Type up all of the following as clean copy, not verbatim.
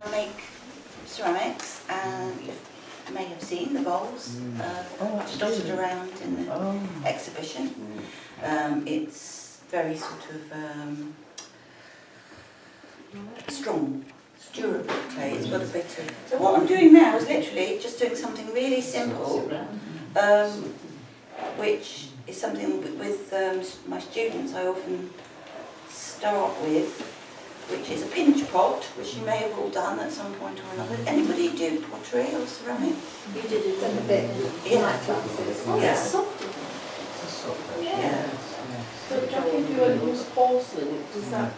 I make ceramics, and you may have seen the bowls dotted around in the exhibition. It's very sort of strong, durable clay. It's got a bit of... So what I'm doing now is literally just doing something really simple, which is something with my students I often start with, which is a pinch pot, which you may have all done at some point or another. Anybody do pottery or ceramic? You did it a bit in my classes. Oh, Yeah. it's soft. It's soft. Yeah. So Jackie, if you use porcelain, is that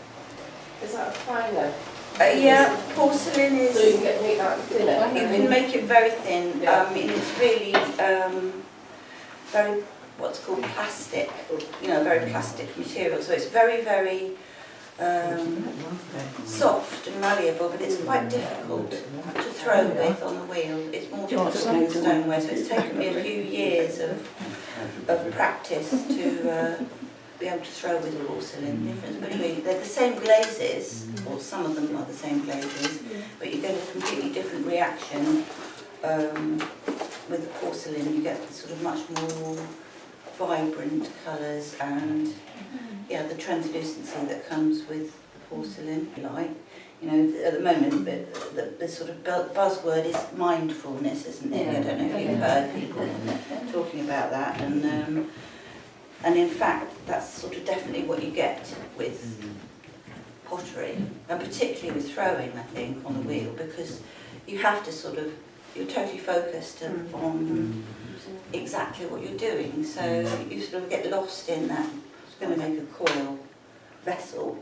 a finer? Yeah, porcelain is... So you can make that thinner? You can make it very thin. Yeah. It's really very, what's called plastic, very plastic material. So it's very, very soft and malleable, but it's quite difficult to throw with on the wheel. It's more difficult with stoneware, so it's taken me a few years of practice to be able to throw with porcelain. The difference between, they're the same glazes, or some of them are the same glazes, but you get a completely different reaction with the porcelain. You get sort of much more vibrant colours and the translucency that comes with the porcelain. At the moment, the sort of buzzword is mindfulness, isn't it? I don't know if you've heard people talking about that, and in fact, that's sort of definitely what you get with pottery, and particularly with throwing, I think, on the wheel, because you have to you're totally focused on exactly what you're doing, so you sort of get lost in that. I was going to make a coil vessel.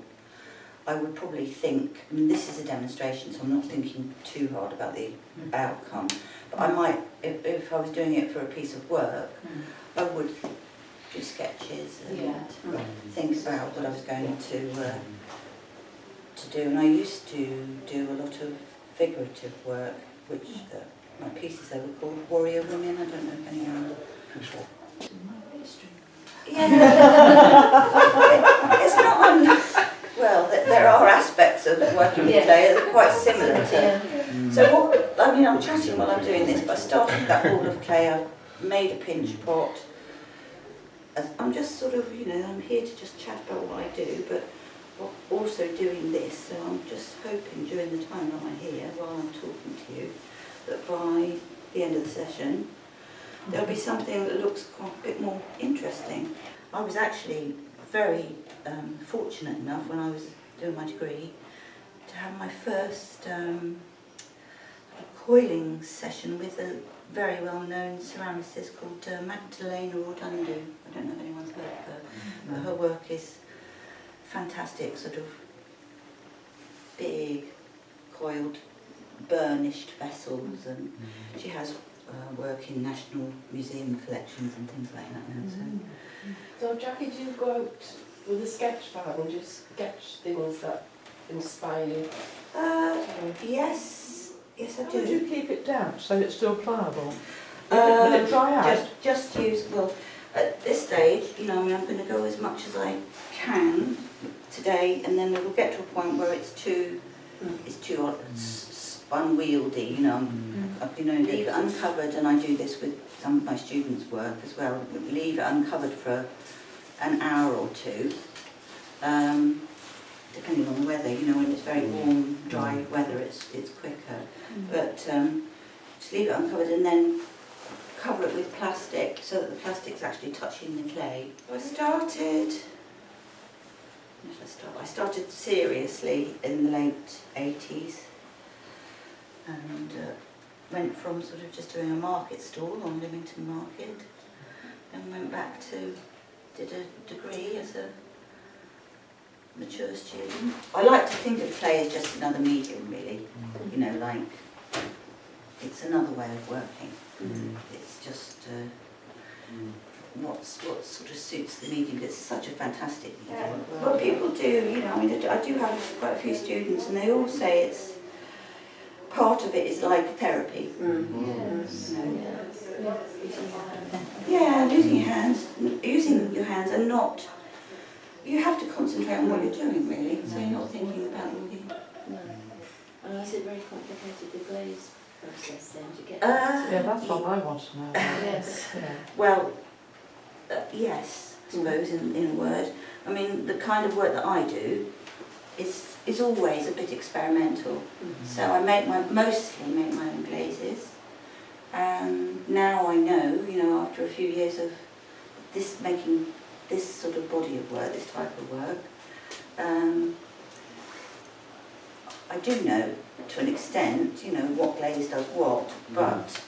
I would probably think, this is a demonstration, so I'm not thinking too hard about the outcome, but I might, if I was doing it for a piece of work, I would do sketches and think about what I was going to do. And I used to do a lot of figurative work, which my pieces, they were called Warrior Women. I don't know if anyone... Yeah. It's not... Well, there are aspects of working with clay that are quite similar to... So I'm chatting while I'm doing this, but I started that ball of clay. I've made a pinch pot. I'm just sort of, I'm here to just chat about what I do, but also doing this. So I'm just hoping during the time that I'm here, while I'm talking to you, that by the end of the session, there'll be something that looks quite a bit more interesting. I was actually very fortunate enough when I was doing my degree to have my first coiling session with a very well-known ceramicist called Magdalena Ordundu. I don't know if anyone's heard of her, but her work is fantastic, sort of big, coiled, burnished vessels, and she has work in National Museum collections and things like that now. So Jackie, do you go out with a sketch pad and just sketch things that inspire you? Yes I do. How do you keep it damp so it's still pliable? Will it dry out? Just use, at this stage, I'm going to go as much as I can today, and then it will get to a point where it's too unwieldy, leave it uncovered, and I do this with some of my students' work as well. Leave it uncovered for an hour or two, depending on the weather. When it's very warm, dry weather, it's quicker. But just leave it uncovered and then cover it with plastic so that the plastic's actually touching the clay. I started seriously in the late 80s. And went from sort of just doing a market stall on Lymington Market, and went back to, did a degree as a mature student. I like to think of clay as just another medium, really. Like, it's another way of working. It's just what sort of suits the medium. It's such a fantastic medium. What people do, I do have quite a few students, and they all say it's part of it is like therapy. Using your hands and not, you have to concentrate on what you're doing, really, so you're not thinking about all the... And is it very process then to get Yeah, that's what I want to know. Yes. Yeah. Well, yes, I suppose in a word. I mean, the kind of work that I do is always a bit experimental. So I mostly make my own glazes, and now I know, after a few years of making this sort of body of work, this type of work, I do know to an extent, what glaze does what, but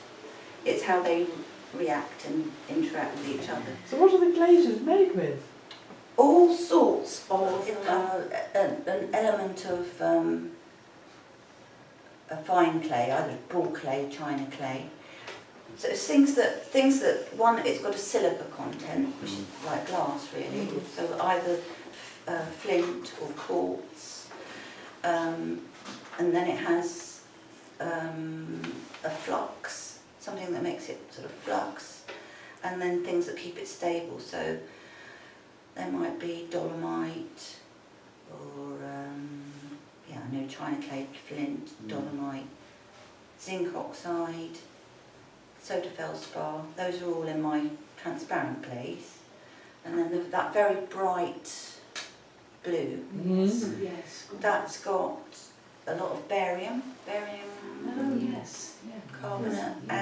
it's how they react and interact with each other. So what are the glazes made with? All sorts of an element of a fine clay, either broad clay, china clay. So it's things that one, it's got a silica content, which is like glass really. So either flint or quartz, and then it has a flux, something that makes it sort of flux, and then things that keep it stable. So there might be dolomite, or china clay, flint, dolomite, zinc oxide, soda feldspar. Those are all in my transparent glaze. And then that very bright blue, Yes. that's got a lot of barium Oh yes. Yeah. carbonate, Yeah.